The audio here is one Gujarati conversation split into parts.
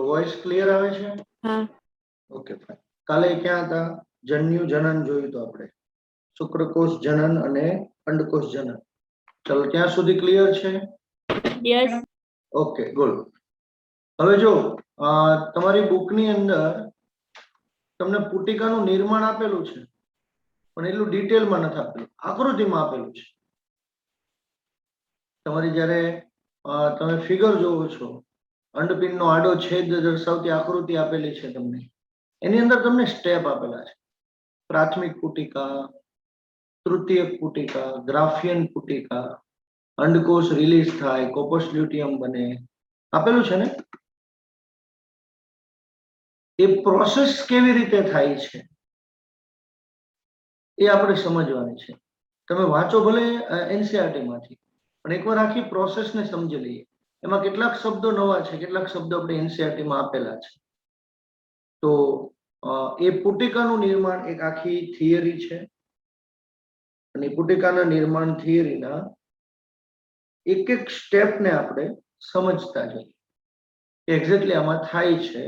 વોઇસ ક્લિયર આવે છે? હા. Okay fine. કાલે ક્યાં હતા? જન્યુ જનન જોયું તો આપણે, શુક્રકોષ જનન અને અંડકોષ જનન. ચલો ત્યાં સુધી ક્લિયર છે? યસ. Okay good. હવે જો તમારી બુકની અંદર તમને પુટિકાનું નિર્માણ આપેલું છે, પણ એટલું ડિટેલમાં નથી આપેલું, આકૃતિમાં આપેલું છે. તમારી જ્યારે તમે ફિગર જોવો છો, અંડપિંડનો આડો છેદ દર્શાવતી આકૃતિ આપેલી છે તમને, એની અંદર તમને સ્ટેપ આપેલા છે. પ્રાથમિક પુટિકા, તૃતીયક પુટિકા, ગ્રાફિયન પુટિકા, અંડકોષ રિલીઝ થાય, કોપસ લ્યુટિયમ બને, આપેલું છે ને? એ પ્રોસેસ કેવી રીતે થાય છે એ આપણે સમજવાની છે. તમે વાંચો ભલે એનસીઆરટી માંથી, પણ એકવાર આખી પ્રોસેસને સમજી લઈએ. એમાં કેટલાક શબ્દો નવા છે, કેટલાક શબ્દો આપણે એનસીઆરટી માં આપેલા છે. તો એ પુટિકાનું નિર્માણ એક આખી થિયરી છે, અને પુટિકાના નિર્માણ થિયરીના એક એક સ્ટેપને આપણે સમજતા જઈએ એક્ઝેક્ટલી આમાં થાય છે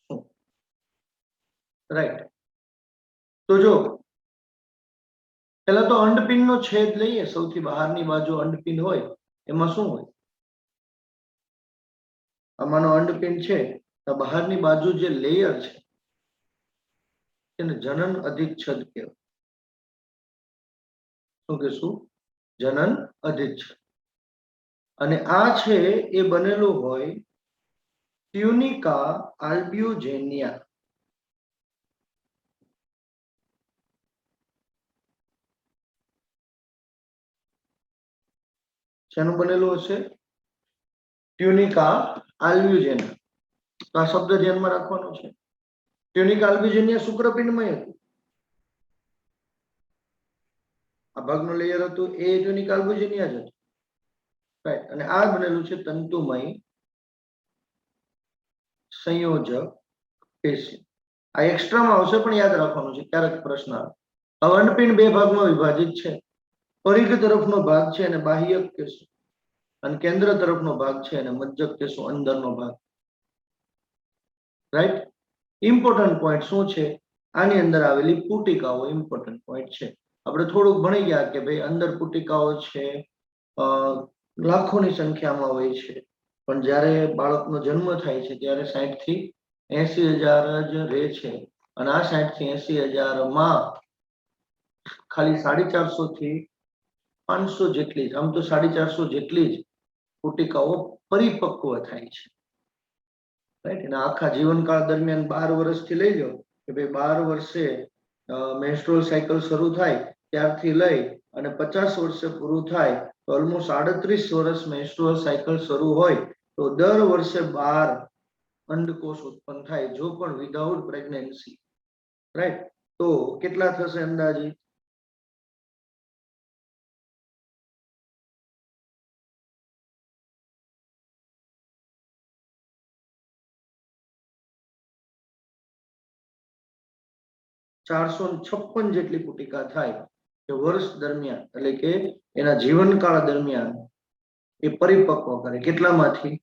શું. રાઈટ. તો જો પેલા તો અંડપિંડનો છેદ લઈએ, સૌથી બહારની બાજુ અંડપિંડ હોય, એમાં શું હોય? આમાંનો અંડપિંડ છે, તો બહારની બાજુ જે લેયર છે એને જનન અધિચ્છદ કહેવાય. શું કહેશું? જનન અધિચ્છદ. અને આ છે એ બનેલું હોય ટ્યુનિકા આલ્બ્યુજેનિયા. શેનું બનેલું હશે? ટ્યુનિકા આલ્બ્યુજેનિયા. તો આ શબ્દ ધ્યાનમાં રાખવાનો છે. ટ્યુનિકા આલ્બ્યુજેનિયા શુક્રપિંડમય હતું. આ ભાગનું લેયર હતું એ ટ્યુનિકા આલ્બ્યુજેનિયા જ હતું. રાઈટ. અને આ બનેલું છે તંતુમય સંયોજક પેશી. આ એક્સ્ટ્રામાં આવશે, પણ યાદ રાખવાનું છે, ક્યારેક પ્રશ્ન આવે. અંડપિંડ બે ભાગમાં વિભાજિત છે. પરિઘ તરફનો ભાગ છે અને બાહ્યક કહેશું, અને કેન્દ્ર તરફનો ભાગ છે અને મજ્જક કહેશું, અંદરનો ભાગ. રાઈટ. ઇમ્પોર્ટન્ટ પોઈન્ટ શું છે? આની અંદર આવેલી પુટિકાઓ ઇમ્પોર્ટન્ટ પોઈન્ટ છે. આપણે થોડુંક ભણી ગયા કે ભાઈ અંદર પુટિકાઓ છે લાખોની સંખ્યામાં હોય છે, પણ જ્યારે બાળકનો જન્મ થાય છે ત્યારે 60 થી 80,000 જ રહે છે. અને આ 60 થી 80,000 ખાલી 450 થી 500 જેટલી જ, આમ તો 450 જેટલી જ પુટિકાઓ પરિપક્વ થાય છે. રાઈટ. અને આખા જીવનકાળ દરમિયાન 12 વર્ષથી લઈ લો કે ભાઈ 12 વર્ષે મેન્સ્ટ્રુઅલ સાયકલ શરૂ થાય ત્યારથી લઈ અને 50 વર્ષે પૂરું થાય તો ઓલમોસ્ટ 38 વર્ષ મેન્સ્ટ્રુઅલ સાયકલ શરૂ હોય તો દર વર્ષે 12 અંડકોષ ઉત્પન્ન થાય, જો પણ વિધાઉટ પ્રેગ્નન્સી. રાઈટ. તો કેટલા થશે અંદાજે? $456 જેટલી પુટિકા થાય કે વર્ષ દરમિયાન, એટલે કે એના જીવનકાળ દરમિયાન એ પરિપક્વ કરે. કેટલામાંથી?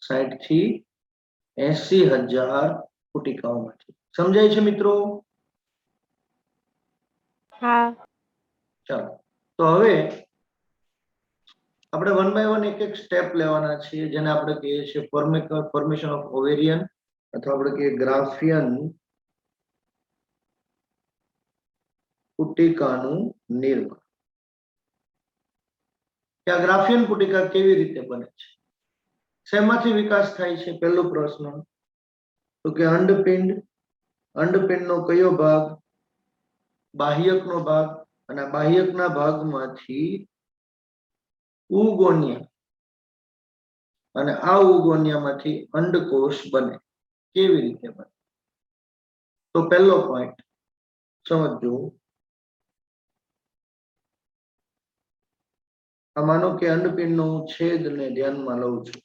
60 થી 80,000 પુટિકાઓમાંથી. સમજાય છે મિત્રો? હા. ચાલો, તો હવે આપણે વન બાય વન એક એક સ્ટેપ લેવાના છીએ, જેને આપણે કહીએ છીએ ફોર્મેશન ઓફ ઓવેરિયન, અથવા આપણે કહીએ ગ્રાફિયન પુટિકાનું નિર્માણ. કે આ ગ્રાફિયન પુટિકા કેવી રીતે બને છે, શેમાંથી વિકાસ થાય છે? પહેલો પ્રશ્ન તો કે અંડપિંડ, અંડપિંડનો કયો ભાગ? બાહ્યકનો ભાગ. અને બાહ્યકના ભાગમાંથી ઉગોનિયા, અને આ ઉગોનિયામાંથી અંડકોષ બને. કેવી રીતે બને? તો પહેલો પોઈન્ટ સમજો. આ માનો કે અંડપિંડનો હું છેદને ધ્યાનમાં લઉં છું.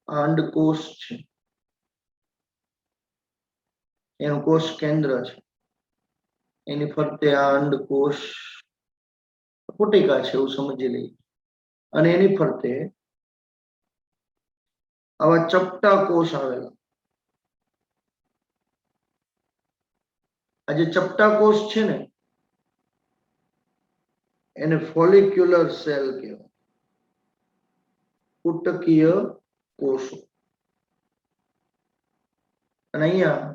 આ અંડકોષ છે, એનું કોષ કેન્દ્ર છે, એની ફરતે આ અંડકોષ પુટિકા છે એવું સમજી લઈએ, અને એની ફરતે આવા ચપટા કોષ આવેલા. આ જે ચપટા કોષ છે ને એને ફોલિક્યુલર સેલ કહેવાય, પુટકીય કોષો. અને અહીંયા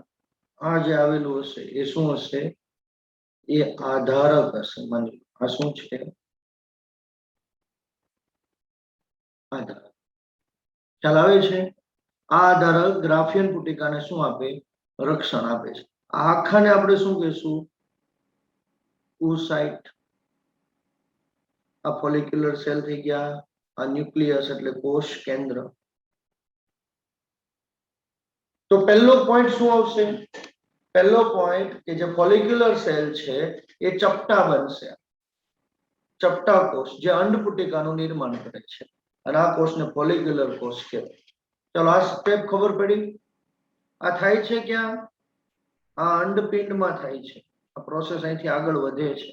આ જે આવેલું હશે એ શું હશે? એ આધારક હશે. માની લો આ શું છે? આધારક. ખ્યાલ આવે છે? આ આધારક ગ્રાફિયન પુટિકાને શું આપે? રક્ષણ આપે છે. આ આખાને આપણે શું કહીશું? ઓસાઇટ. આ ફોલિક્યુલર સેલ થઈ ગયા. આ ન્યુક્લિયસ એટલે કોષ કેન્દ્ર. તો પહેલો પોઈન્ટ શું આવશે? પહેલો પોઈન્ટ કે જે ફોલિક્યુલર સેલ છે એ ચપટા બનશે. ચપટા કોષ જે અંડપુટિકાનું નિર્માણ કરે છે અને આ કોષને ફોલિક્યુલર કોષ કહેવાય. ચલો આ સ્ટેપ ખબર પડી. આ થાય છે ક્યાં? આ અંડપિંડમાં થાય છે. આ પ્રોસેસ અહીંથી આગળ વધે છે.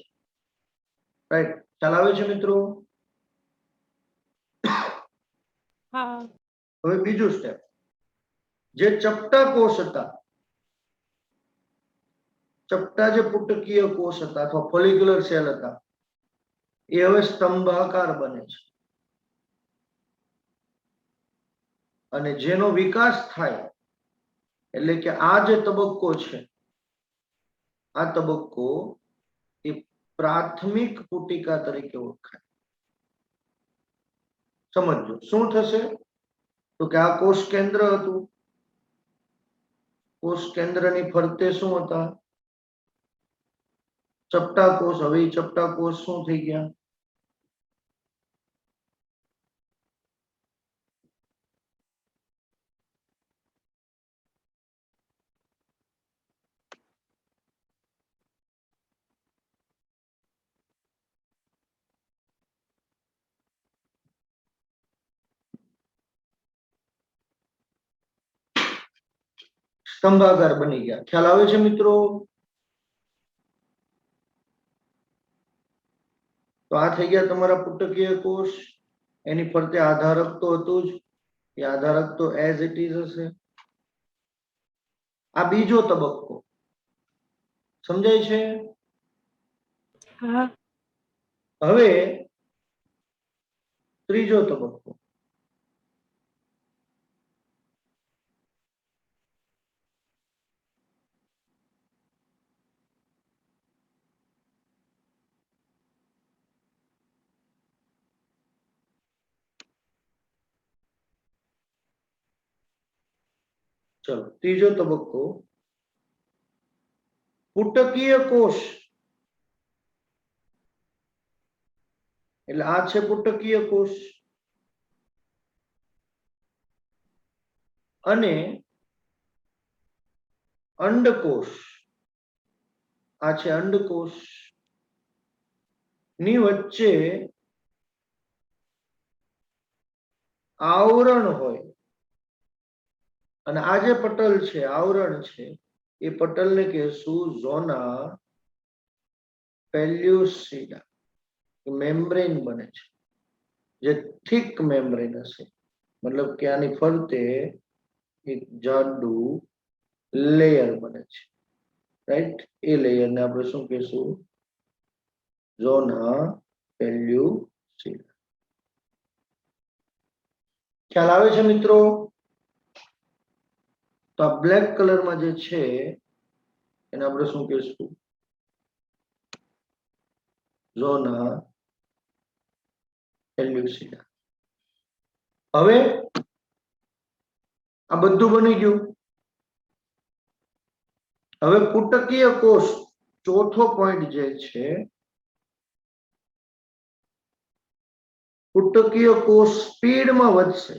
રાઈટ? ખ્યાલ આવે છે મિત્રો? હા. હવે બીજું સ્ટેપ, જે ચપટા કોષ હતા, ચપટા જે પુટકીય કોષ હતા અથવા ફોલિક્યુલર સેલ હતા એ હવે સ્તંભાકાર બને છે. અને જેનો વિકાસ થાય એટલે કે આ જે તબક્કો છે આ તબક્કો એ પ્રાથમિક પુટિકા તરીકે ઓળખાય. સમજો શું થશે? તો કે આ કોષ કેન્દ્ર હતું. કોષ કેન્દ્રની ફરતે શું હતા? ચપટા કોષ. હવે ચપટા કોષ શું થઈ ગયા? સ્તંભાકાર બની ગયા. ખ્યાલ આવે છે મિત્રો? તો આ થઈ ગયા તમારા પુટકીય કોષ. એની ફરતે આધારક તો હતું જ. એ આધારક તો એઝ ઇટ ઇઝ હશે. આ બીજો તબક્કો સમજાય છે? હા. હવે ત્રીજો તબક્કો. ચલો ત્રીજો તબક્કો, પુટકીય કોષ. એટલે આ છે પુટકીય કોષ અને અંડકોષ. આ છે અંડકોષ. ની વચ્ચે આવરણ હોય અને આ જે પટલ છે, આવરણ છે, એ પટલને કહેશું ઝોના પેલ્યુસિડા. મેમ્બ્રેન બને છે જે થીક મેમ્બ્રેન હશે. મતલબ કે આની ફરતે એક જાડું લેયર બને છે. રાઈટ? એ લેયરને આપણે શું કહેશું? ઝોના પેલ્યુસિડા. ખ્યાલ આવે છે મિત્રો? તો આ બ્લેક કલરમાં જે છે એને આપણે શું કહેશું? ઝોના પેલ્યુસિડા. હવે આ બધું બની ગયું. હવે પુટકીય કોષ ચોથો પોઈન્ટ જે છે, પુટકીય કોષ સ્પીડમાં વધશે,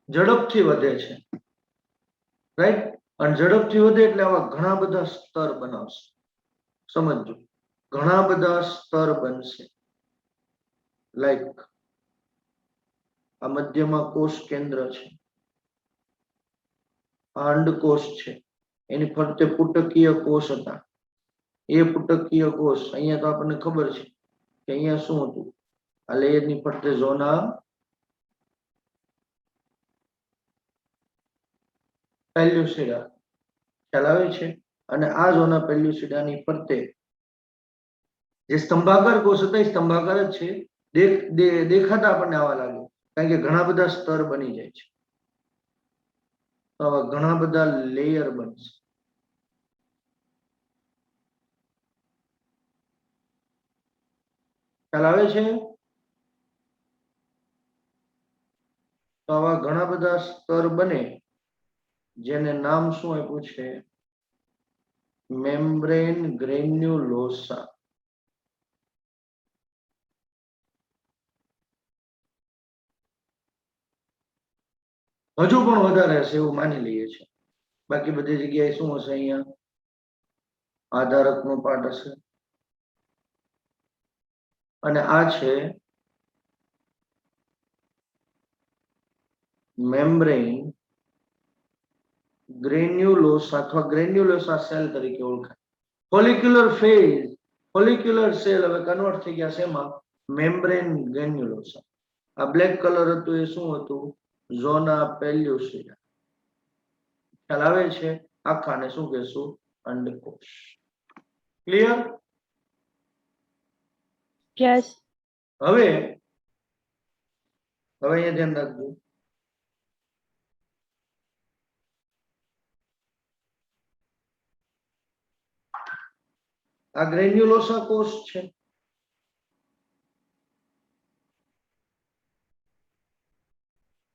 ઝડપથી વધે છે. રાઈટ? અને ઝડપથી વધે એટલે આવા ઘણા બધા સ્તર બનાવશે. સમજો, ઘણા બધા સ્તર બનશે. લાઈક આ મધ્યમાં કોષ કેન્દ્ર છે, આ અંડકોષ છે, એની ફરતે પુટકીય કોષ હતા. એ પુટકીય કોષ અહીંયા તો આપણને ખબર છે કે અહીંયા શું હતું? આ લેયરની ફરતે ઝોના પેલ્યુસિડા ખ્યાલ આવે છે અને આ ઝોના પેલ્યુસિડાની ફરતે જે સ્તંભાકાર કોષ હતા એ સ્તંભાકાર જ છે, દેખાતા આપણને આવા લાગે કારણ કે ઘણા બધા સ્તર બની જાય છે, તો આવા ઘણા બધા લેયર બનશે. ખ્યાલ આવે છે? તો આવા ઘણા બધા સ્તર બને જેને નામ શું આપ્યું છે? મેમ્બ્રેન ગ્રેન્યુલોસા. હજુ પણ વધારે હશે એવું માની લઈએ છીએ, બાકી બધી જગ્યાએ શું હશે? અહીંયા આધારકનો પાર્ટ હશે અને આ છે મેમ્બ્રેન ગ્રેન્યુલોસા અથવા ગ્રેન્યુલોસા સેલ તરીકે ઓળખાય. ફોલિક્યુલર ફેઝ, ફોલિક્યુલર સેલ હવે કન્વર્ટ થઈ ગયા છે એમાં મેમ્બ્રેન ગ્રેન્યુલોસા. આ બ્લેક કલર હતું એ શું હતું? ઝોના પેલ્યુસિડા. ખ્યાલ આવે છે? આખાને શું કહેશું? અંડકોષ. ક્લિયર? યસ. હવે અહીંયા ધ્યાન રાખજો. આ ગ્રેન્યુલોસા કોષ છે.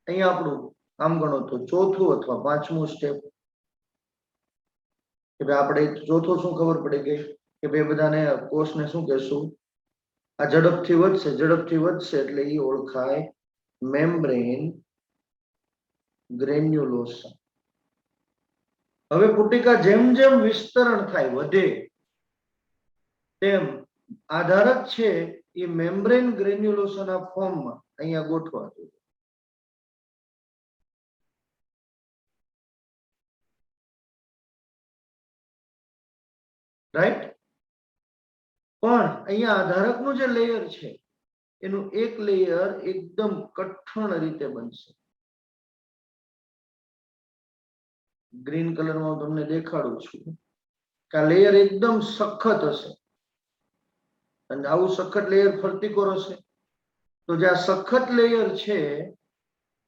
અહીંયા આપણું આમ ગણો તો ચોથું અથવા પાંચમું સ્ટેપ કે ભાઈ આપણે ચોથું શું ખબર પડી ગઈ કે ભાઈ બધાને કોષને શું કહેશું? આ ઝડપથી વધશે એટલે એ ઓળખાય મેમ્બ્રેન ગ્રેન્યુલોસા. હવે પુટિકા જેમ જેમ વિસ્તરણ થાય વધે તેમ આધારક છે એ મેમ્બ્રેન ગ્રેન્યુલોસાના ફોર્મમાં અહીંયા ગોઠવાતું. રાઈટ? પણ અહીંયા આધારકનું જે લેયર છે એનું એક લેયર એકદમ કઠણ રીતે બનશે. ગ્રીન કલરમાં હું તમને દેખાડું છું કે આ લેયર એકદમ સખત હશે અને આવું સખત લેયર ફરતી કોર હશે. તો જે આ સખત લેયર છે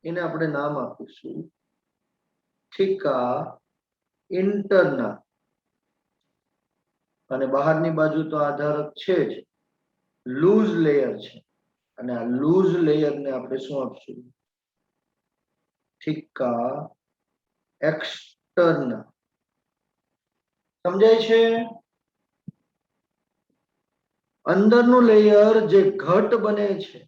એને આપણે નામ આપીશું થીકા ઇન્ટરના. અને બહારની બાજુ તો આધારક છે જ, લૂઝ લેયર છે અને આ લૂઝ લેયરને આપણે શું આપશું? થીકા એક્સટર્ના. સમજાય છે? અંદરનું લેયર જે ઘટ બને છે,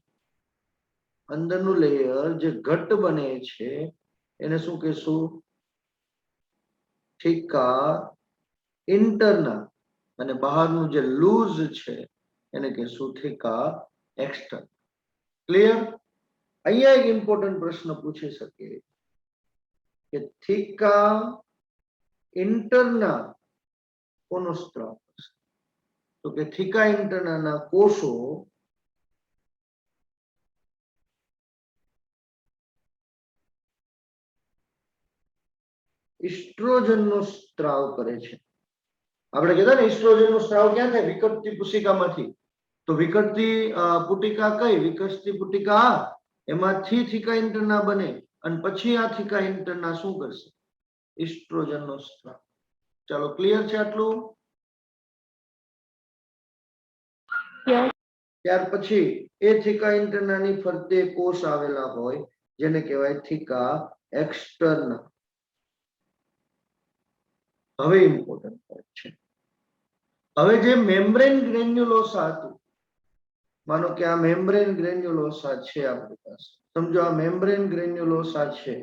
અંદરનું લેયર જે ઘટ બને છે એને શું કહેશું? થીકા ઇન્ટરના. અને બહારનું જે લૂઝ છે એને કહેશું થીકા એક્સટર્ન. ક્લિયર? અહીંયા એક ઇમ્પોર્ટન્ટ પ્રશ્ન પૂછી શકે કે થીકા ઇન્ટરના કોનો સ્ત્રાવ હશે? તો કે થીકા ઇન્ટરના કોષો ઇસ્ટ્રોજનનો સ્ત્રાવ કરે છે. આપણે કહેતા ને ઇસ્ટ્રોજનનો સ્ત્રાવ ક્યાં થાય? વિકટતી પુટિકામાંથી. તો વિકટતી પુટિકા કઈ? વિકસતી પુટિકા આ. એમાંથી થીકા ઇન્ટરના બને અને પછી આ થીકા ઇન્ટરના શું કરશે? ઇસ્ટ્રોજનનો સ્ત્રાવ. ચાલો, ક્લિયર છે આટલું? યસ. ત્યાર પછી એ થીકા ઇન્ટરનાની ફરતે કોષ આવેલા હોય જેને કહેવાય થીકા એક્સટર્ના. હવે ઇમ્પોર્ટન્ટ પોઈન્ટ છે. હવે જે મેમ્બ્રેન ગ્રેન્યુલોસા હતું, માનો કે આ મેમ્બ્રેન ગ્રેન્યુલોસા છે આપણી પાસે. સમજો આ મેમ્બ્રેન ગ્રેન્યુલોસા છે.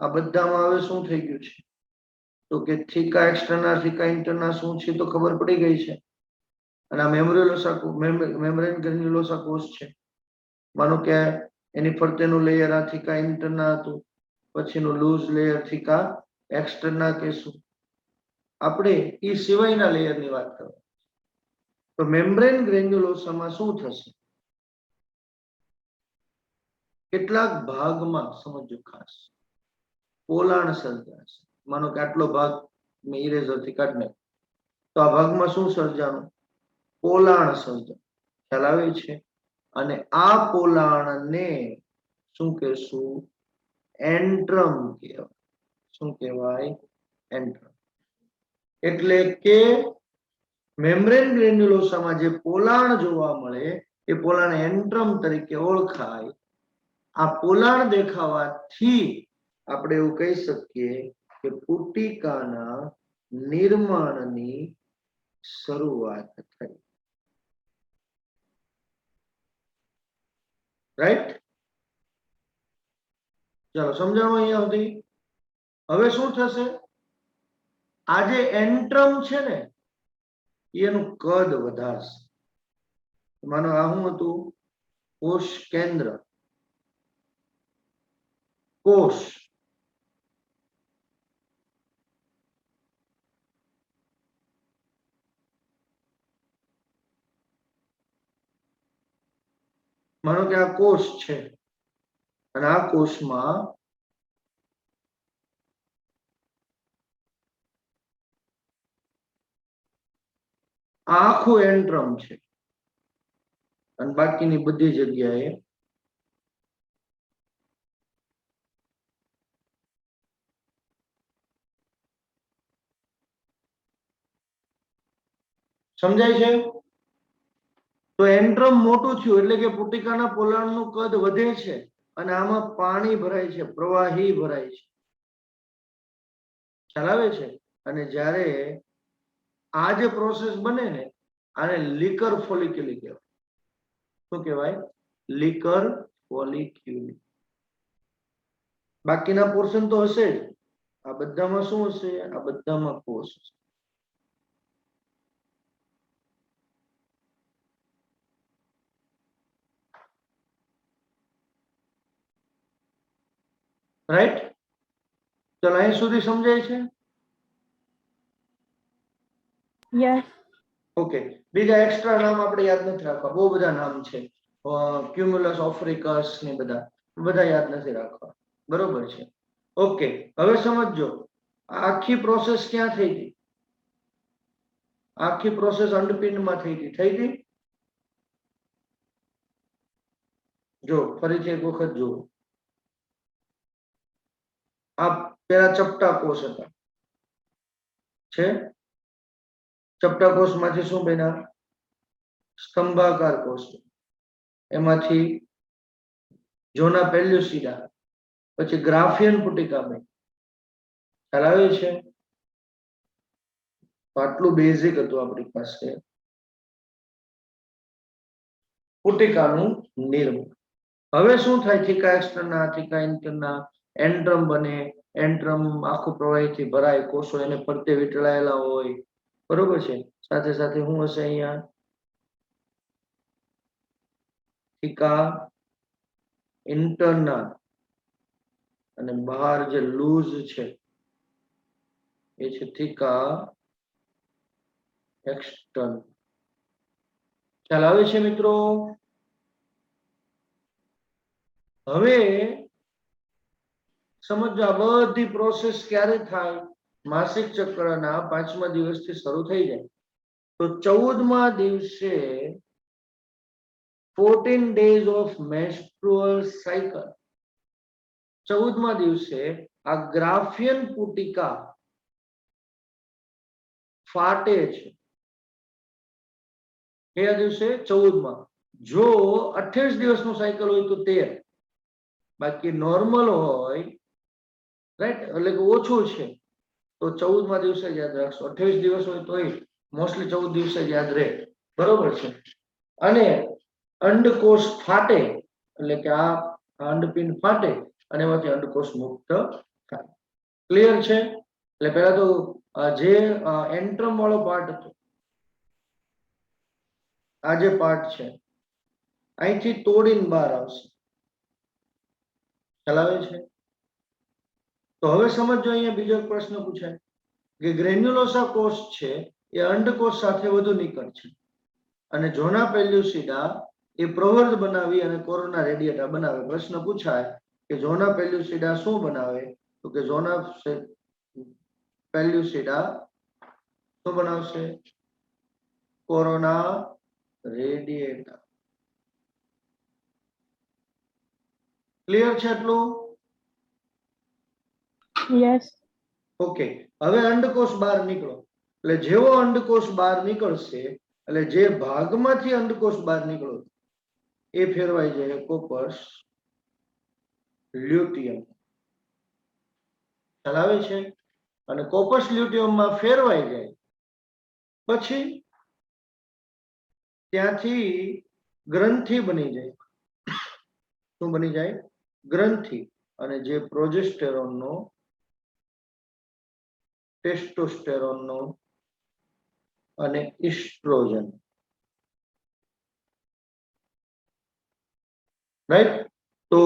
આ બધામાં હવે શું થઈ ગયું છે? તો કે થીકા એક્સટર્ના થીકા ઇન્ટરના શું છે તો ખબર પડી ગઈ છે. અને આ મેમ્બ્રેન ગ્રેન્યુલોસા કોષ છે. માનો કે એની ફરતેનું લેયર આ થીકા ઇન્ટરના હતું, પછીનું લૂઝ લેયર થીકા એક્સટર્ના કહેશું. આપણે એ સિવાયના લેયરની વાત કરવા. તો મેમ્બ્રેન ગ્રેન્યુલોસામાં શું થશે? કેટલાક ભાગમાં સમજો ખાસ પોલાણ સર્જાશે. માનો કે આટલો ભાગ મેં ઇરેઝર થી કાઢી નાખ્યો, તો આ ભાગમાં શું સર્જાનું? પોલાણ સર્જા. ખ્યાલ આવે છે? અને આ પોલાણને શું કહેશું? એન્ટ્રમ કહેવાય. શું કહેવાય? એન્ટ્રમ. એટલે કે મેમ્બ્રેન ગ્રેન્યુલોસામાં જે પોલાણ જોવા મળે એ પોલાણ એન્ટ્રમ તરીકે ઓળખાય. આ પોલાણ દેખાવાથી આપણે એવું કહી શકીએ કે પુટિકાના નિર્માણની શરૂઆત થઈ. રાઈટ? ચાલો સમજાણું અહીંયા સુધી? હવે શું થશે? આ જે એન્ટ્રમ છે ને એનું કદ વધારશે. માનો આ શું હતું? કોષ કેન્દ્ર, કોષ. માનો કે આ કોષ છે અને આ કોષમાં આખું એન્ટ્રમ છે અને બાકીની બધી જગ્યાએ સમજાય છે? તો એન્ટ્રમ મોટું થયું એટલે કે પુટિકાના પોલાણનું કદ વધે છે અને આમાં પાણી ભરાય છે, પ્રવાહી ભરાય છે. ખ્યાલ આવે છે? અને જ્યારે આ જે પ્રોસેસ બને ને આને લિકર ફોલિક્યુલી કહેવાય. શું કહેવાય? લિકર ફોલિક્યુલી. બાકીના પોર્શન તો હશે જ. આ બધામાં શું હશે? આ બધામાં કોષ હશે. રાઈટ? ચલો અહીં સુધી સમજાય છે? Yes. ઓકે. બીજા એક્સ્ટ્રા નામ આપણે યાદ નથી રાખવા. બહુ બધા નામ છે. ક્યુમ્યુલસ ઓફ્રિકસ ને બધા યાદ નથી રાખવા. બરોબર છે? ઓકે. હવે સમજો આખી પ્રોસેસ ક્યાં થઈ હતી? આખી પ્રોસેસ અંડપિંડમાં થઈ હતી. થઈ હતી? જો ફરીથી એક વખત જુઓ. આ પેલા ચપટા કોષ હતા છે. ચપટા કોષમાંથી શું બન્યા? સ્તંભાકાર કોષ. એમાંથી જોના પેલ્યુસિડા, પછી ગ્રાફિયન પુટિકા બની. ખ્યાલ આવે છે? આટલું બેઝિક હતું આપણી પાસે પુટિકાનું નિર્માણ. હવે શું થાય? થીકા એક્સટર્ના, થીકા ઇન્ટરના, એન્ટ્રમ બને. એન્ટ્રમ આખું પ્રવાહીથી ભરાય, કોષો એને ફરતે વીંટળાયેલા હોય. બરોબર છે? સાથે સાથે શું હશે અહીંયા? થીકા ઇન્ટરના અને બહાર જે લૂઝ છે એ છે થીકા એક્સટર્ન. ખ્યાલ આવે છે મિત્રો? હવે સમજો આ બધી પ્રોસેસ ક્યારે થાય? માસિક ચક્રના 5મા દિવસથી શરૂ થઈ જાય. તો 14મા દિવસે 14 days of menstrual cycle. 14મા દિવસે આ ગ્રાફિયન પુટિકા ફાટે છે. કયા દિવસે? 14મા. જો 28 દિવસનું સાયકલ હોય તો 13. બાકી નોર્મલ હોય, રાઈટ, એટલે કે ઓછું છે તો 14મા દિવસે જ યાદ રાખશો. 28 દિવસ હોય તો મોસ્ટલી 14 દિવસે જ યાદ રહે. બરોબર છે? અને અંડકોષ ફાટે એટલે કે આ અંડપિંડ ફાટે અને એમાંથી અંડકોષ મુક્ત થાય. ક્લિયર છે? એટલે પહેલા તો જે એન્ટ્રમ વાળો પાર્ટ હતો, આ જે પાર્ટ છે અહીંથી તોડીને બહાર આવશે. ખ્યાલ આવે છે? તો હવે સમજો અહીંયા બીજો એક પ્રશ્ન પૂછાય કે ગ્રેન્યુલોસા કોષ છે એ અંડકોષ સાથે વધુ નિકટ છે અને જોના પેલ્યુસિડા એ પ્રવર્ધ બનાવી અને કોરોના રેડિયેટા બનાવે. પ્રશ્ન પૂછાય કે ઝોના પેલ્યુસિડા શું બનાવે? તો કે ઝોના પેલ્યુસિડા શું બનાવશે? કોરોના રેડિયેટા. ક્લિયર છે એટલું? Yes. ઓકે. હવે અંડકોષ બહાર નીકળો એટલે જેવો અંડકોષ બહાર નીકળશે એટલે જે ભાગમાંથી અંડકોષ બહાર નીકળો એ ફેરવાઈ જાય કોપસ લ્યુટિયમ. ખ્યાલ આવે છે? અને કોપસ લ્યુટિયમમાં ફેરવાઈ જાય પછી ત્યાંથી ગ્રંથિ બની જાય. શું બની જાય? ગ્રંથિ. અને જે પ્રોજેસ્ટેરોનનો, ટેસ્ટોસ્ટેરોનનો અને ઇસ્ટ્રોજન, રાઈટ? તો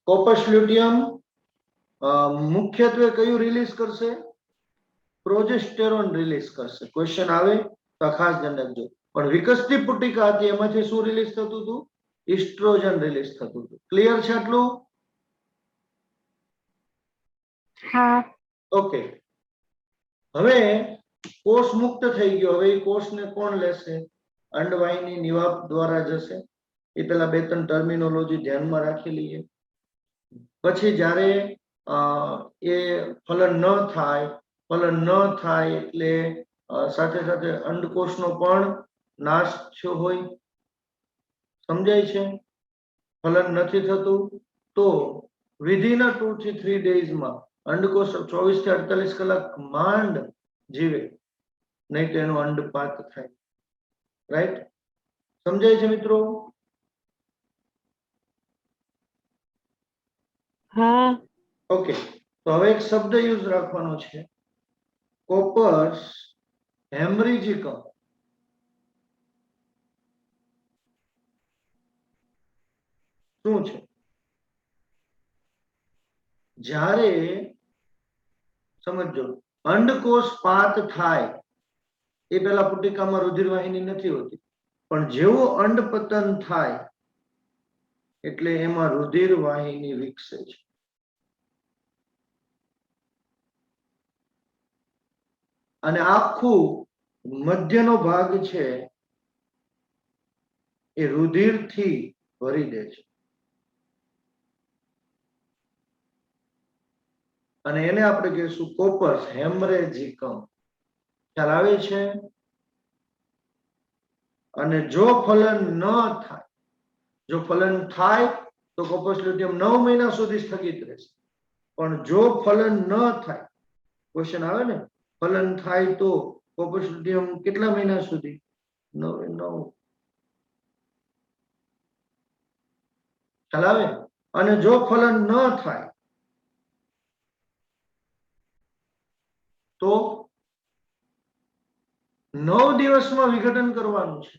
કોપસ લ્યુટિયમ મુખ્યત્વે કયું રિલીઝ કરશે? પ્રોજેસ્ટેરોન રિલીઝ કરશે. ક્વેશ્ચન આવે તો ખાસ ધ્યાન રાખજો. પણ વિકસતી પુટિકા હતી એમાંથી શું રિલીઝ થતું હતું? ઇસ્ટ્રોજન રિલીઝ થતું હતું. ક્લિયર છે આટલું? હા. ઓકે. હવે કોષ મુક્ત થઈ ગયો. હવે એ કોષને કોણ લેશે? અંડવાહિની નિવાપ દ્વારા જશે. એ પેલા 2-3 ટર્મિનોલોજી ધ્યાનમાં રાખી લઈએ. પછી જ્યારે એ ફલન ન થાય એટલે સાથે સાથે અંડકોષનો પણ નાશ થયો હોય. સમજાય છે? ફલન નથી થતું તો વિધિના 2 થી 3 ડેઝમાં અંડકોષ 24 થી 48 કલાક માંડ જીવે, નહીં તો એનો અંડપાત થાય. રાઈટ? સમજાય છે મિત્રો? હા. ઓકે. તો હવે એક શબ્દ યુઝ રાખવાનો છે, કોપસ હેમરેજિકમ. શું છે? જ્યારે સમજો અંડકોષ પાત થાય એ પેલા પુટિકામાં રુધિરવાહિની નથી હોતી, પણ જેવો અંડપતન થાય એટલે એમાં રુધિરવાહિની વિકસે છે. અને આખું મધ્યનો ભાગ છે એ રુધિરથી ભરી દે છે. અને એને આપણે કહીશું કોપસ હેમરેજિકમ. ખ્યાલ આવે છે? અને જો ફલન ન થાય, જો ફલન થાય તો કોપસ લ્યુટિયમ 9 મહિના સુધી સ્થગિત રહેશે. પણ જો ફલન ન થાય, ક્વેશ્ચન આવે ને, ફલન થાય તો કોપસ લ્યુટિયમ કેટલા મહિના સુધી? 9. ખ્યાલ આવે? અને જો ફલન ન થાય તો 9 દિવસમાં વિઘટન કરવાનું છે.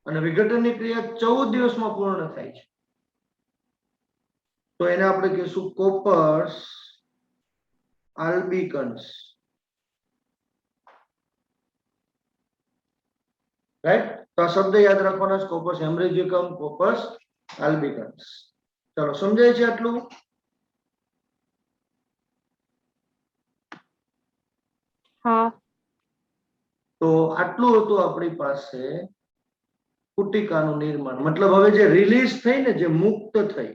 અને વિઘટનની ક્રિયા 14 દિવસમાં પૂર્ણ થાય છે. તો એને આપણે કહીશું કોપસ આલ્બિકન્સ. રાઈટ? તો આ શબ્દ યાદ રાખવાના છે, કોપસ હેમરેજિકમ, કોપસ આલ્બિકન્સ. ચાલો, સમજાય છે આટલું? હા. તો આટલું હતું આપણી પાસે પુટિકાનું નિર્માણ. મતલબ હવે જે રિલીઝ થઈ ને, જે મુક્ત થઈ,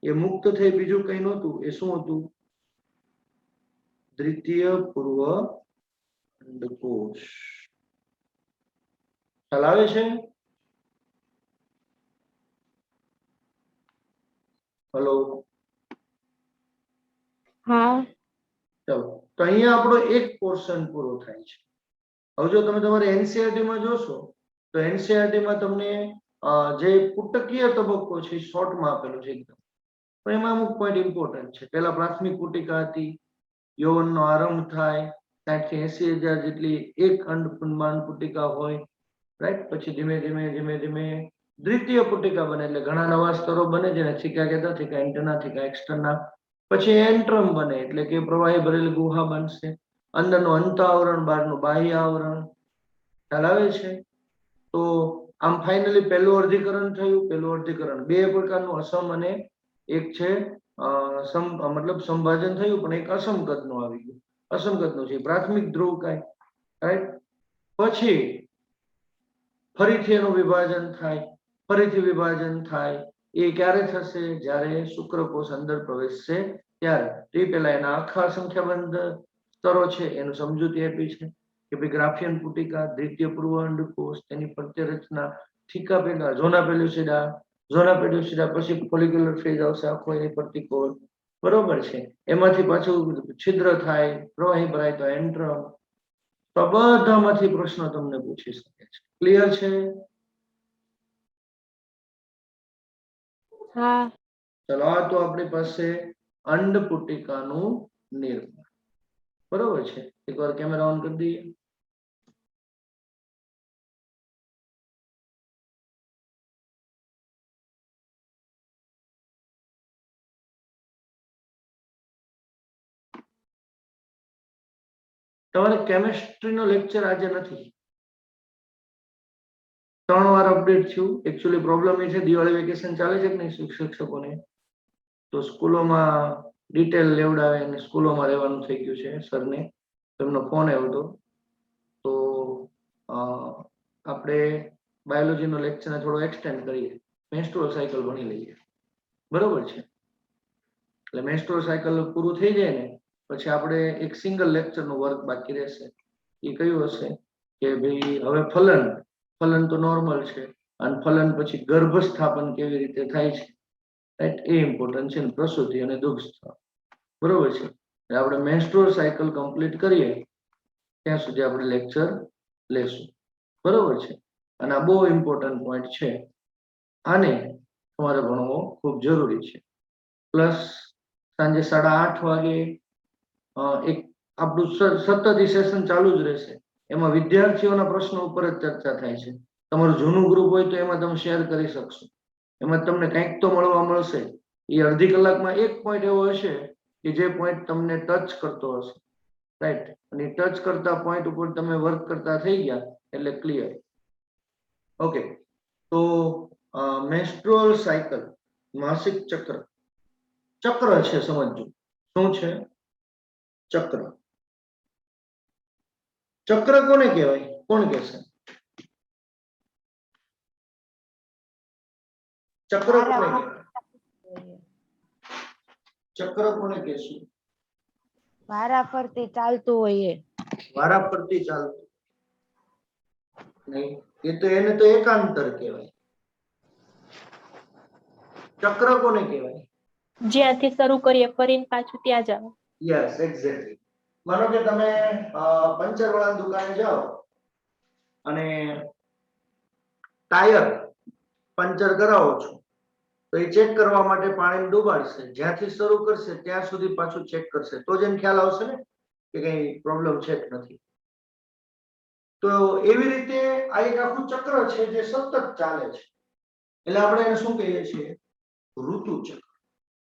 એ મુક્ત થઈ બીજું કઈ નહોતું. એ શું હતું? દ્વિતીય પૂર્વ અંડકોષ. ખ્યાલ આવે છે? હલો? હા. ચલો, તો અહીંયા આપણો એક પોર્શન પૂરો થાય છે. હવે જો તમે તમારી એનસીઈઆરટી માં જોશો તો એનસીઈઆરટી માં તમને જે પુટકીય તબક્કો છે શોર્ટમાં આપેલો છે એકદમ. પણ એમાં અમુક પોઈન્ટ ઇમ્પોર્ટન્ટ છે. પહેલા પ્રાથમિક પુટિકા હતી, યૌવનનો આરંભ થાય, 60 થી 80,000 જેટલી એક અંડપૂર્ણ પુટિકા હોય. રાઈટ? પછી ધીમે ધીમે દ્વિતીય પુટિકા બને, એટલે ઘણા નવા સ્તરો બને, જેને થીકા કહેતા, થીકા ઇન્ટરના, થીકા એક્સટરના. પછી એન્ટ્રમ બને, એટલે કે પ્રવાહી ભરેલી ગુહા બનશે. અંદરનું અંત આવરણ, બહારનું બાહ્ય આવરણ. ખ્યાલ આવે છે? તો આમ ફાઇનલી પહેલું અર્ધીકરણ થયું. પહેલું અર્ધીકરણ બે પ્રકારનું અસમ અને એક છે મતલબ સંભાજન થયું, પણ એક અસમકદનું આવી ગયું. અસમકદનું છે પ્રાથમિક ધ્રુવકાય, રાઈટ. પછી ફરીથી એનું વિભાજન થાય, ફરીથી વિભાજન થાય. એ ક્યારે થશે? જ્યારે શુક્રકોષ અંદર પ્રવેશશે ત્યારે. તે પહેલા એના આખા સંખ્યાબંધ સ્તરો છે એનું સમજૂતી આપી છે કે ભાઈ ગ્રાફિયન પુટિકા, દ્વિતીય પૂર્વ અંડકોષ, તેની પ્રત્ય રચના, થીકા પેલા ઝોના પેલ્યુસિડા, ઝોના પેલ્યુસિડા પછી ફોલિક્યુલર ફેઝ આવશે આખો એની પ્રતિકોષ, બરોબર છે. એમાંથી પાછું છિદ્ર થાય, પ્રવાહી ભરાય તો એન્ટ્રમ. તો બધામાંથી પ્રશ્ન તમને પૂછી શકે છે. ક્લિયર છે? હા. ચલો આ તો આપણી પાસે અંડપુટિકાનું નિર્માણ, બરોબર છે. એકવાર કેમેરા ઓન કરી દઈએ. તમારે કેમિસ્ટ્રીનો લેક્ચર આજે નથી. 3 વાર અપડેટ થયું. એકચ્યુઅલી પ્રોબ્લેમ એ છે દિવાળી વેકેશન ચાલે છે કે નહીં શિક્ષકોને, તો સ્કૂલોમાં ડિટેલ લેવડાવે અને સ્કૂલોમાં રહેવાનું થઈ ગયું છે સરને. તેમનો ફોન આવ્યો હતો. તો આપણે બાયોલોજીનો લેક્ચરને થોડો એક્સટેન્ડ કરીએ, મેન્સ્ટ્રુઅલ સાયકલ ભણી લઈએ, બરોબર છે. એટલે મેન્સ્ટ્રુઅલ સાયકલ પૂરું થઈ જાય ને પછી આપણે એક સિંગલ લેક્ચરનું વર્ક બાકી રહેશે. એ કયું હશે કે ભાઈ હવે ફલન તો નોર્મલ છે, અને ફલન પછી ગર્ભસ્થાપન કેવી રીતે થાય છે, રાઈટ, એ ઇમ્પોર્ટન્ટ છે. પ્રસૂતિ અને દુગ્ધસ્રાવ, બરોબર છે. આપણે મેન્સ્ટ્રુઅલ સાયકલ કમ્પ્લીટ કરીએ ત્યાં સુધી આપણે લેક્ચર લેશું, બરોબર છે. અને આ બહુ ઇમ્પોર્ટન્ટ પોઈન્ટ છે, આને તમારે ભણવો ખૂબ જરૂરી છે. પ્લસ સાંજે 8:30 વાગે એક આપણું સતત સેશન ચાલુ જ રહેશે. એમાં વિદ્યાર્થીઓના પ્રશ્નો ઉપર જ ચર્ચા થાય છે. તમારું જૂનું ગ્રુપ હોય તો એમાં તમે શેર કરી શકશો. એમાં તમને કંઈક તો મળવા મળશે. એ અડધી કલાકમાં એક પોઈન્ટ એવો હશે કે જે પોઈન્ટ તમને ટચ કરતો હશે, રાઈટ. અને ટચ કરતા પોઈન્ટ ઉપર તમે વર્ક કરતા થઈ ગયા એટલે ક્લિયર. ઓકે, તો મેન્સ્ટ્રુઅલ સાયકલ, માસિક ચક્ર. ચક્ર છે, સમજજો શું છે ચક્ર. ચક્ર કોને કહેવાય? કોણ કહેશે? ચક્ર કોને કહેવાય? ચક્ર કોને કહેશું? વારા ફરતી ચાલતું હોય એ. વારા ફરતી ચાલતું નહીં, એ તો એને તો એકાંતર કહેવાય. ચક્ર કોને કહેવાય? જ્યાંથી શરૂ કરીએ ફરીને પાછું ત્યાં જાવ. Yes, exactly. માનો કે તમે પંચર વાળા દુકાને જાઓ અને ટાયર પંચર કરાવો છો, તો એ ચેક કરવા માટે પાણી ડુબાડશે. જ્યાંથી શરૂ કરશે ત્યાં સુધી પાછું ચેક કરશે, તો જ એને ખ્યાલ આવશે ને કે કઈ પ્રોબ્લેમ છે કે નથી. તો એવી રીતે આ એક આખું ચક્ર છે જે સતત ચાલે છે. એટલે આપણે એને શું કહીએ છીએ? ઋતુ ચક્ર,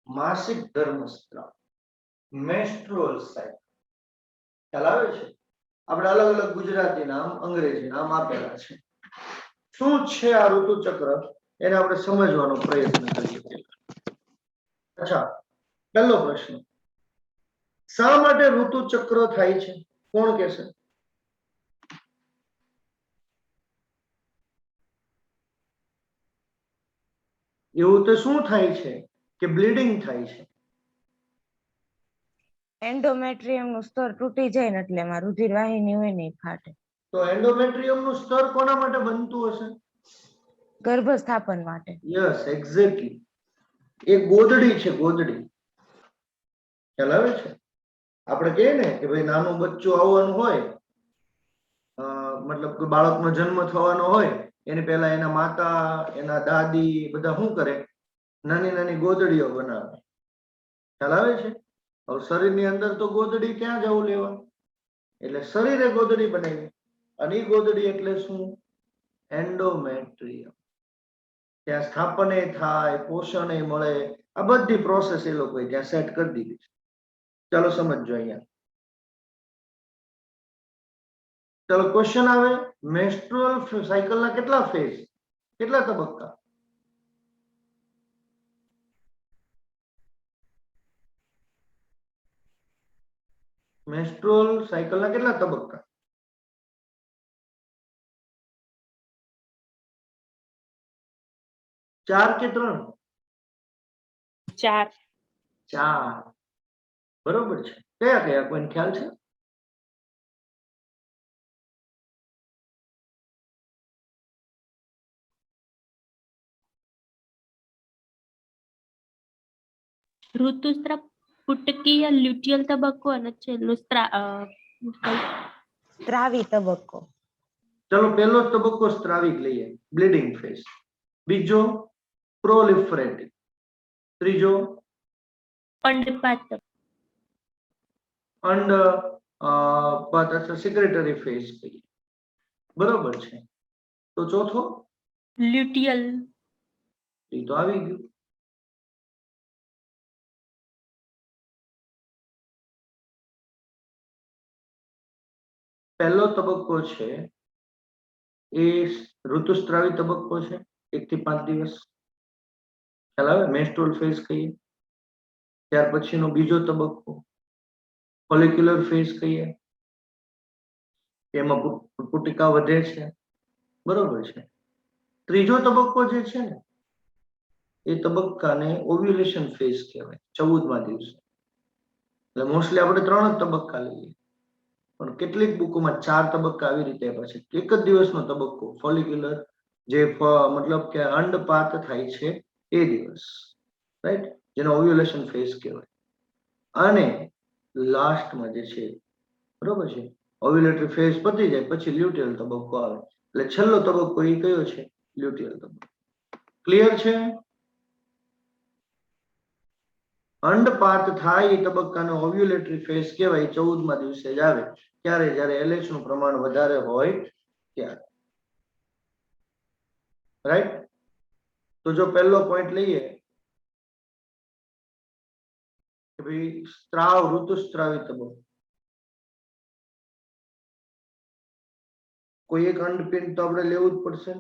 માસિક ધર્મસ્રાવ, મેન્સ્ટ્રુઅલ સાયકલ. ખ્યાલ આવે છે? આપણે અલગ અલગ ગુજરાતી નામ, અંગ્રેજી નામ આપેલા છે. શું છે આ ઋતુ ચક્ર એને આપણે સમજવાનો પ્રયત્ન કરીએ. અચ્છા, પહેલો પ્રશ્ન, શા માટે ઋતુ ચક્ર થાય છે? કોણ કહેશે? એવું તો શું થાય છે કે બ્લીડિંગ થાય છે? એન્ડોમેટ્રિયમ નું સ્તર તૂટી જાય ને એટલે એમાં રુધિર વાહિની હોય ને એ ફાટે. તો એન્ડોમેટ્રિયમ નું સ્તર કોના માટે બનતું હશે? ગર્ભસ્થાપન માટે. Yes, exactly. એ ગોદડી છે, ગોદડી. ખ્યાલ આવે છે? આપણે કહીએ ને કે ભાઈ નાનું બચ્ચું આવવાનું હોય, મતલબ કે બાળકનો જન્મ થવાનો હોય એની પહેલા એના માતા, એના દાદી બધા શું કરે? નાની નાની ગોદડીઓ બનાવે. ખ્યાલ આવે છે? હવે શરીરની અંદર તો ગોદડી ક્યાં જવું લેવા? એટલે શરીરે ગોદડી બનાવી, અને એ ગોદડી એટલે શું? એન્ડોમેટ્રિયમ. ત્યાં સ્થાપને થાય, પોષણ મળે, આ બધી પ્રોસેસ એ લોકોએ ત્યાં સેટ કરી દીધી છે. ચાલો સમજો અહીંયા. ચાલો ક્વેશ્ચન આવે, મેન્સ્ટ્રુઅલ સાયકલના કેટલા ફેઝ? કેટલા તબક્કા? મેન્સ્ટ્રુઅલ સાયકલના કેટલા તબક્કા? 4 કે 3? 4. 4. બરોબર છે. કયા કયા કોઈને ખ્યાલ છે? ઋતુસ્રાવ, પુટકીય લ્યુટિયલ તબક્કો અને છેલ્લું સ્ત્રાવી તબક્કો. ચલો પહેલો તબક્કો સ્ત્રાવિક લઈએ, બ્લીડિંગ ફેઝ. બીજો પ્રોલિફરેટિવ. ત્રીજો અંડપાત અંડપાત અથવા સેક્રેટરી ફેઝ કહીએ. બરોબર છે. તો ચોથો લ્યુટિયલ. એ તો આવી ગયું. પહેલો તબક્કો છે એ ઋતુસ્ત્રાવી તબક્કો છે, 1 થી 5 દિવસ. ખ્યાલ આવે? મેન્સ્ટ્રુઅલ ફેઝ કહીએ. ત્યાર પછીનો બીજો તબક્કો ફોલિક્યુલર ફેઝ કહીએ. એમાં પુટિકા વધે છે. બરોબર છે. ત્રીજો તબક્કો જે છે ને એ તબક્કાને ઓવ્યુલેશન ફેઝ કહેવાય, 14મા દિવસે. એટલે મોસ્ટલી આપણે 3 જ તબક્કા લઈએ, પણ કેટલીક બુકોમાં 4 તબક્કા આવી રીતે આપ્યા છે. એક જ દિવસનો તબક્કો ફોલિક્યુલર, જે મતલબ કે અંડપાત થાય છે એ દિવસ, રાઈટ, જેનો ઓવ્યુલેશન ફેઝ કહેવાય. અને લાસ્ટમાં જે છે, બરોબર છે, ઓવ્યુલેટરી ફેઝ પતી જાય પછી લ્યુટિયલ તબક્કો આવે. એટલે છેલ્લો તબક્કો એ કયો છે? લ્યુટિયલ તબક્કો. ક્લિયર છે? અંડપાત થાય એ તબક્કાનો ઓવ્યુલેટરી ફેઝ કહેવાય, 14મા દિવસે જ આવે. ક્યારે? જ્યારે LH નું પ્રમાણ વધારે હોય ત્યારે, રાઈટ. તો જો પહેલો પોઈન્ટ લઈએ કે ભાઈ સ્ત્રાવ, ઋતુસ્ત્રાવી તબક્કો. કોઈ એક અંડપિંડ તો આપણે લેવું જ પડશે.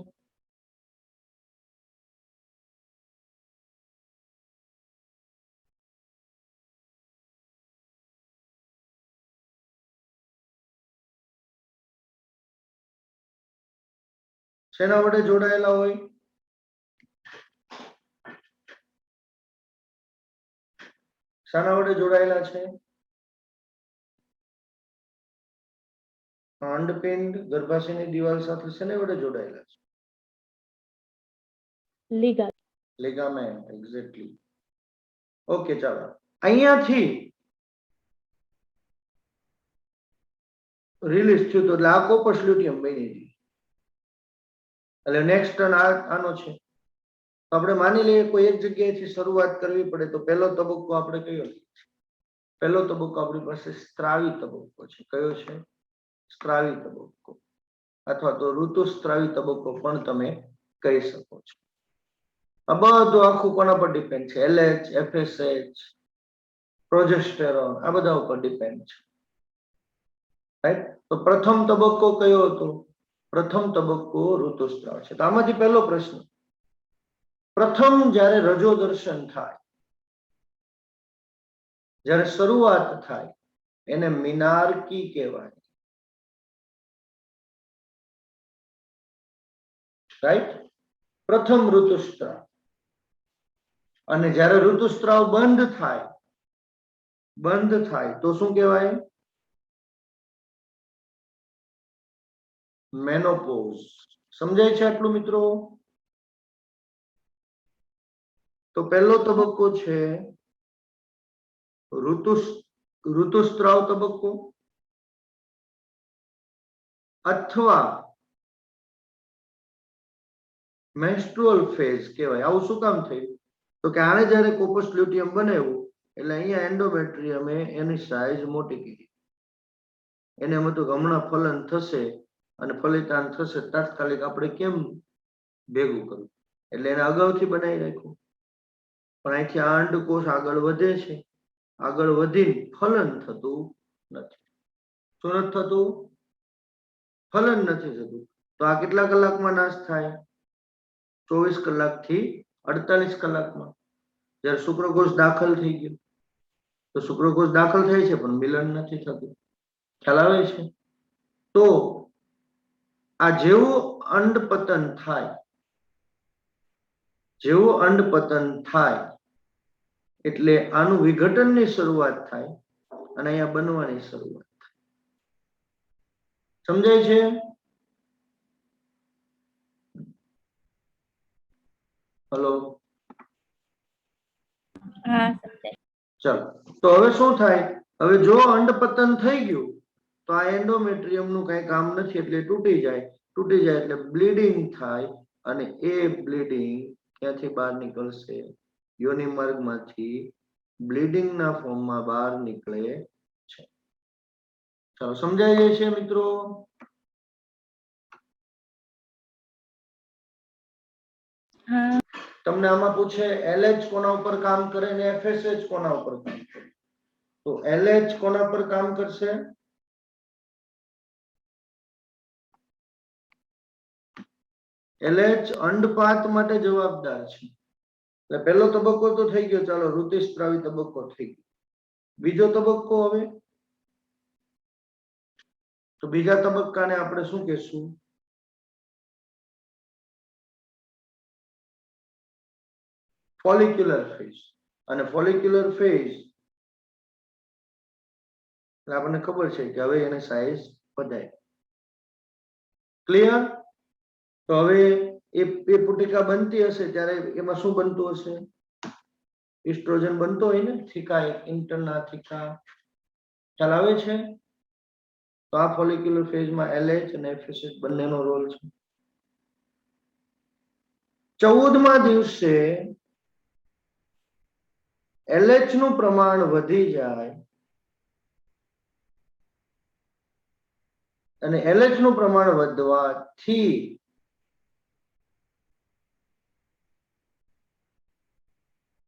શેના વડે જોડાયેલા હોય? શાના વડે જોડાયેલા છે? અંડપિંડ ગર્ભાશયની દિવાલ સાથે શેને વડે જોડાયેલા છે? લિગામેન્ટ. એક્ઝેક્ટલી. ઓકે, ચાલો અહીંયાથી રિલીઝ થયું તો એટલે આ કોપસ લ્યુટિયમ બની ગઈ. એટલે નેક્સ્ટ ટર્ન આનો છે. તો આપણે માની લઈએ કોઈ એક જગ્યાએથી શરૂઆત કરવી પડે, તો પહેલો તબક્કો આપણે કયો લઈએ? પહેલો તબક્કો આપણી પાસે સ્ત્રાવી તબક્કો છે. કયો છે? સ્ત્રાવી તબક્કો, અથવા તો ઋતુસ્ત્રાવી તબક્કો પણ તમે કહી શકો છો. આ બધું આખું કોના પર ડિપેન્ડ છે? LH, FSH, પ્રોજેસ્ટેરોન, આ બધા ઉપર ડિપેન્ડ છે, રાઈટ. તો પ્રથમ તબક્કો કયો હતો? પ્રથમ તબક્કો ઋતુસ્ત્રાવ છે. તો આમાંથી પહેલો પ્રશ્ન, પ્રથમ જ્યારે રજો દર્શન થાય, જ્યારે શરૂઆત થાય, એને મિનાર્કી કહેવાય, રાઈટ. પ્રથમ ઋતુસ્ત્રાવ. અને જ્યારે ઋતુસ્ત્રાવ બંધ થાય તો શું કહેવાય? મેનોપોઝ. સમજાય છે આટલું મિત્રો? તો પહેલો તબક્કો છે ઋતુસ્ત્રાવ તબક્કો, અથવા મેન્સ્ટ્રુઅલ ફેઝ કહેવાય. આવું શું કામ થયું? તો કે આને જ્યારે કોપસ લ્યુટિયમ બનાવ્યું એટલે અહીંયા એન્ડોમેટ્રિયમે એની સાઈઝ મોટી કરી. એને એમ હતું કે હમણાં ફલન થશે અને ફલિતાન થશે, તાત્કાલિક આપણે કેમ ભેગું કરવું, એટલે એને અગાઉથી બનાવી રાખ્યું. પણ અહીંથી આ અંડકોષ આગળ વધે છે, આગળ વધીને ફલન થતું નથી. શું નથી થતું? ફલન નથી થતું. તો આ કેટલા કલાકમાં નાશ થાય? 24 કલાકથી 48 કલાકમાં. જ્યારે શુક્રકોષ દાખલ થઈ ગયો તો શુક્રકોષ દાખલ થાય છે પણ મિલન નથી થતું. ખ્યાલ આવે છે? તો આ જેવું અંડપતન થાય, જેવું અંડપતન થાય એટલે આનું વિઘટનની શરૂઆત થાય અને અહીંયા બનવાની શરૂઆત થાય. સમજાય છે? હલો, હા સમજાય. ચાલો. તો હવે શું થાય? હવે જો અંડપતન થઈ ગયું તો આ એન્ડોમેટ્રિયમ નું કઈ કામ નથી એટલે તૂટી જાય. તૂટી જાય એટલે બ્લીડિંગ થાય અને એ બ્લીડિંગ ક્યાંથી બહાર નીકળશે? યોનિ માર્ગમાંથી બ્લીડિંગ ના ફોર્મમાં બહાર નીકળે છે. ચાલો, સમજાઈ જાય છે મિત્રો? હા. તમને આમાં પૂછે LH કોના ઉપર કામ કરે ને FSH કોના ઉપર કામ કરે? તો LH કોના પર કામ કરશે? LH અંડપાત માટે જવાબદાર છે. એટલે પહેલો તબક્કો તો થઈ ગયો, ચાલો ઋતુસ્રાવી તબક્કો થઈ ગયો. બીજો તબક્કો હવે, તો બીજા તબક્કાને આપણે શું કહેશું? Follicular phase. અને ફોલિક્યુલર ફેઝ એટલે આપણને ખબર છે કે હવે એની સાઈઝ વધારે. ક્લિયર? તો હવે એ પુટિકા બનતી હશે ત્યારે એમાં શું બનતું હશે? ઇસ્ટ્રોજન બનતો હોય ને, થીકા, ઇન્ટરના થીકા. ખ્યાલ આવે છે? તો આ ફોલિક્યુલર ફેઝમાં LH અને FSH બંનેનો રોલ છે. 14મા દિવસે LH નું પ્રમાણ વધી જાય અને LH નું પ્રમાણ વધવાથી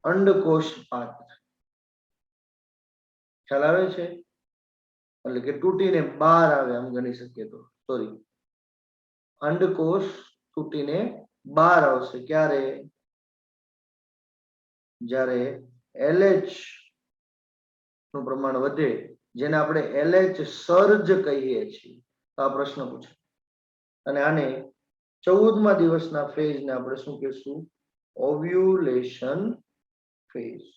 અંડકોષપાત. ખ્યાલ આવે છે? એટલે કે તૂટીને બહાર આવે, આમ ગણી શકીએ તો. સોરી, અંડકોષ તૂટીને બહાર આવશે. ક્યારે? જ્યારે LH નું પ્રમાણ વધે, જેને આપણે LH સર્જ કહીએ છીએ. તો આ પ્રશ્ન પૂછે. અને આને 14મા દિવસના ફેઝને આપણે શું કહીશું? Ovulation phase.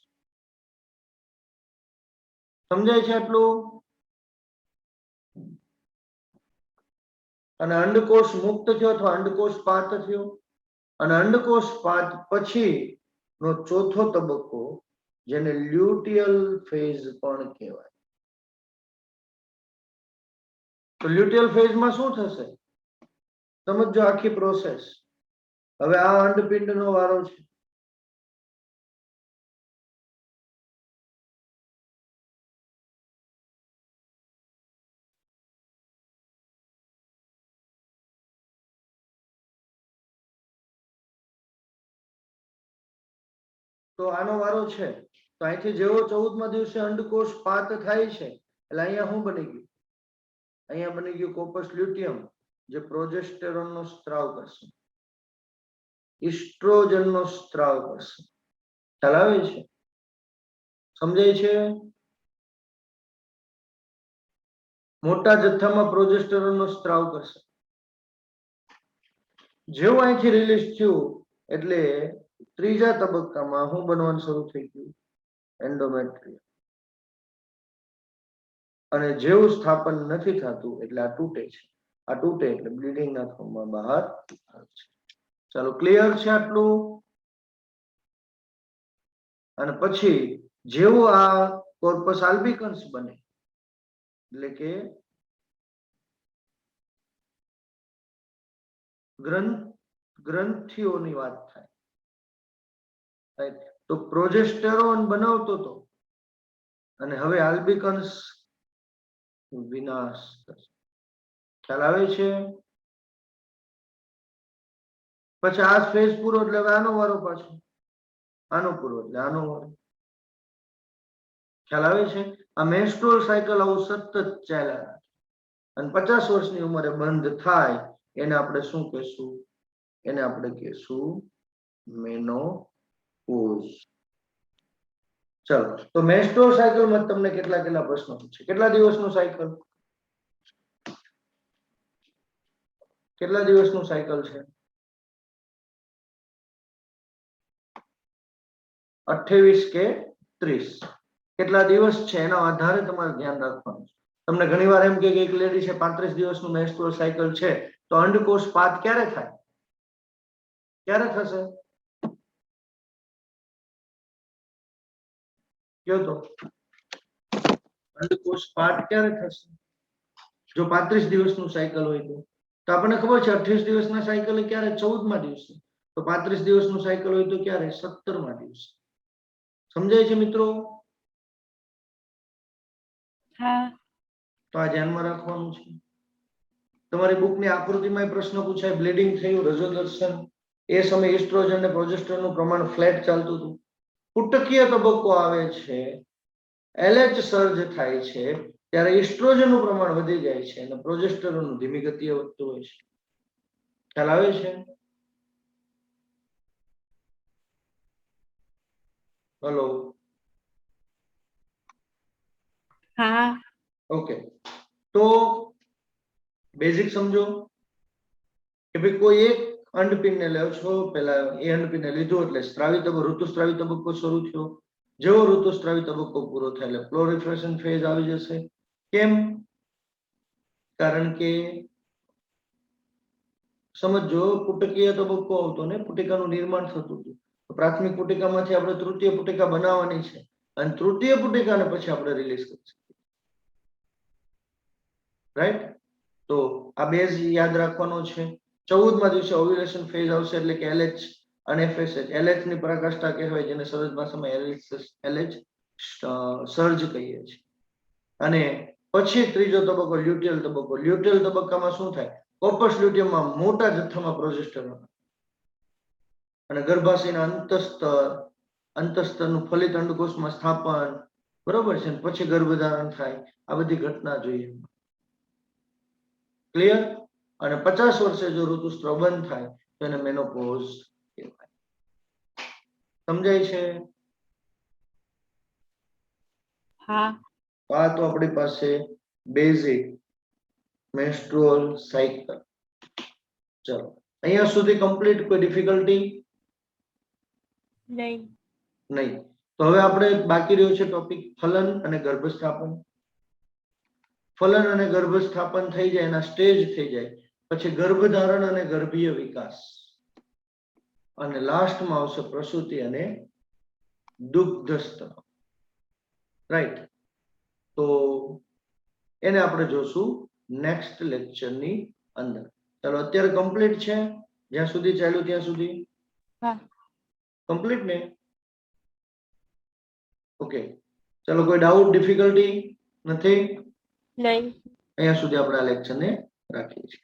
સમજાય છે આટલું? અને અંડકોષ મુક્ત થયો અથવા અંડકોષપાત થયો, અને અંડકોષપાત પછી નો ચોથો તબક્કો જેને લ્યુટિયલ ફેઝ પણ કહેવાય. તો લ્યુટિયલ ફેઝમાં શું થશે? સમજો આખી પ્રોસેસ. હવે આ અંડપિંડનો વારો છે. તો આનો વારો છે. તો અહીંથી જેવો 14મા દિવસે અંડકોષ પાત થાય છે એટલે અહીંયા શું બની ગયું? અહીંયા બની ગયું કોપસ લ્યુટિયમ, જે પ્રોજેસ્ટેરોનનો સ્ત્રાવ કરશે, ઇસ્ટ્રોજનનો સ્ત્રાવ કરશે. ખ્યાલ આવે છે? સમજાય છે? મોટા જથ્થામાં પ્રોજેસ્ટેરોનનો સ્ત્રાવ કરશે. જેવું અહીંથી રિલીઝ થયું એટલે ત્રીજા તબક્કામાં શું બનવાનું શરૂ થઈ ગયું? એન્ડોમેટ્રિયમ. અને જેવું સ્થાપન નથી થતું એટલે આ તૂટે છે. આ તૂટે એટલે બ્લીડિંગ ના ફોર્મમાં બહાર આવે છે. ચાલો, ક્લિયર છે આટલું? અને પછી જેવું આ કોર્પસ આલ્બિકન્સ બને એટલે કે ગ્રંથિઓની વાત થાય, તો પ્રોજેસ્ટેરોન બનાવતો હતો અને હવે આલ્બિકન્સ વિનાશ થશે. ખ્યાલ આવે છે? પછી આ ફેઝ પૂરો એટલે હવે આનો વારો પાછો, આનો પૂરો એટલે આનો વારો. ખ્યાલ આવે છે? આ મેન્સ્ટ્રુઅલ સાયકલ આવું સતત ચાલ્યા અને 50 વર્ષની ઉંમરે બંધ થાય એને આપણે શું કહેશું? એને આપણે કહીશું મેનોપોઝ. ચલો, તો મેન્સ્ટ્રુઅલ સાયકલમાં તમને કેટલા પ્રશ્નો પૂછે? કેટલા દિવસનું સાયકલ? કેટલા દિવસનું સાયકલ છે? 28 કે 30? કેટલા દિવસ છે એના આધારે તમારે ધ્યાન રાખવાનું છે. તમને ઘણીવાર એમ કે એક લેડી છે 35 દિવસનું મેન્સ્ટ્રુઅલ સાયકલ છે, તો અંડકોષપાત ક્યારે થાય? ક્યારે થશે? કયો તો અંડકોષપાત ક્યારે થશે? જો 35 દિવસનું સાયકલ હોય તો આપણને ખબર છે 28 દિવસના સાયકલ ક્યારે? 14મા દિવસે. તો 35 દિવસનું સાયકલ હોય તો ક્યારે? 17મા દિવસે. સમજાય છે મિત્રો? હા તો આ ધ્યાનમાં રાખવાનું છે. તમારી બુકની આકૃતિમાં પ્રશ્ન પૂછાય, બ્લીડિંગ થયું, રજોદર્શન, એ સમયે એસ્ટ્રોજન અને પ્રોજેસ્ટરોનનું પ્રમાણ ફ્લેટ ચાલતું હતું. પુટકીય તબક્કો આવે છે, LH સર્જ થાય છે, ત્યારે એસ્ટ્રોજનનું પ્રમાણ વધી જાય છે અને પ્રોજેસ્ટરોન ધીમી ગતિએ વધતું હોય છે. ખ્યાલ આવે છે? હેલો, હા ઓકે. તો બેઝિક સમજો કે ભાઈ કોઈ એક અંડપિંડને લો છો, પેલા એ અંડપિંડને લીધું એટલે સ્ત્રાવી તબક્કો, ઋતુસ્ત્રાવી તબક્કો શરૂ થયો. જેવો ઋતુસ્ત્રાવી તબક્કો પૂરો થાય એટલે પ્રોલિફરેશન ફેઝ આવી જશે. કેમ? કારણ કે સમજો પુટકીય તબક્કો આવતો ને પુટિકાનું નિર્માણ થતું હતું. પ્રાથમિક પુટિકામાંથી આપણે તૃતીય પુટિકા બનાવવાની છે અને તૃતીય પુટિકાને પછી આપણે રિલીઝ કરીશું. રાઈટ? તો આ બેઝ યાદ રાખવાનો છે. 14મા દિવસે ઓવ્યુલેશન ફેઝ આવશે એટલે કે LH અને FSH. LH ની પરાકાષ્ઠા કહેવાય, જેને સરળ ભાષામાં LH સર્જ કહીએ છીએ. અને પછી ત્રીજો તબક્કો લ્યુટિયલ તબક્કો. લ્યુટિયલ તબક્કામાં શું થાય? કોર્પસ લ્યુટિયમમાં મોટા જથ્થામાં પ્રોજેસ્ટરોન અને ગર્ભાશયના અંતસ્તરનું ફલિત અંડકોષમાં સ્થાપન, બરોબર છે, પછી ગર્ભધારણ થાય. આ બધી ઘટના જોઈએ. ક્લિયર? અને 50 વર્ષે જો ઋતુસ્રાવ બંધ થાય તો એને મેનોપોઝ કહેવાય. સમજાય છે? હા આ તો આપણી પાસે બેઝિક મેન્સ્ટ્રુઅલ સાયકલ. ચલો, અહીંયા સુધી કમ્પ્લીટ. કોઈ ડિફિકલ્ટી? નહીં નહીં. તો હવે આપણે બાકી રહ્યો છે ટોપિક ફલન અને ગર્ભસ્થાપન. ફલન અને ગર્ભસ્થાપન થઈ જાય, એના સ્ટેજ થઈ જાય પછી ગર્ભધારણ અને ગર્ભીય વિકાસ, અને લાસ્ટમાં આવશે પ્રસૂતિ અને દુગ્ધસ્તવ. રાઈટ? તો એને આપણે જોશું નેક્સ્ટ લેક્ચરની અંદર. ચાલો, અત્યારે કમ્પ્લીટ છે? જ્યાં સુધી ચાલ્યું ત્યાં સુધી હા કમ્પ્લીટ ને? ઓકે. ચાલો, કોઈ ડાઉટ, ડિફિકલ્ટી નથી? નહીં અહીંયા સુધી આપણે આ લેક્ચરને રાખીએ છીએ.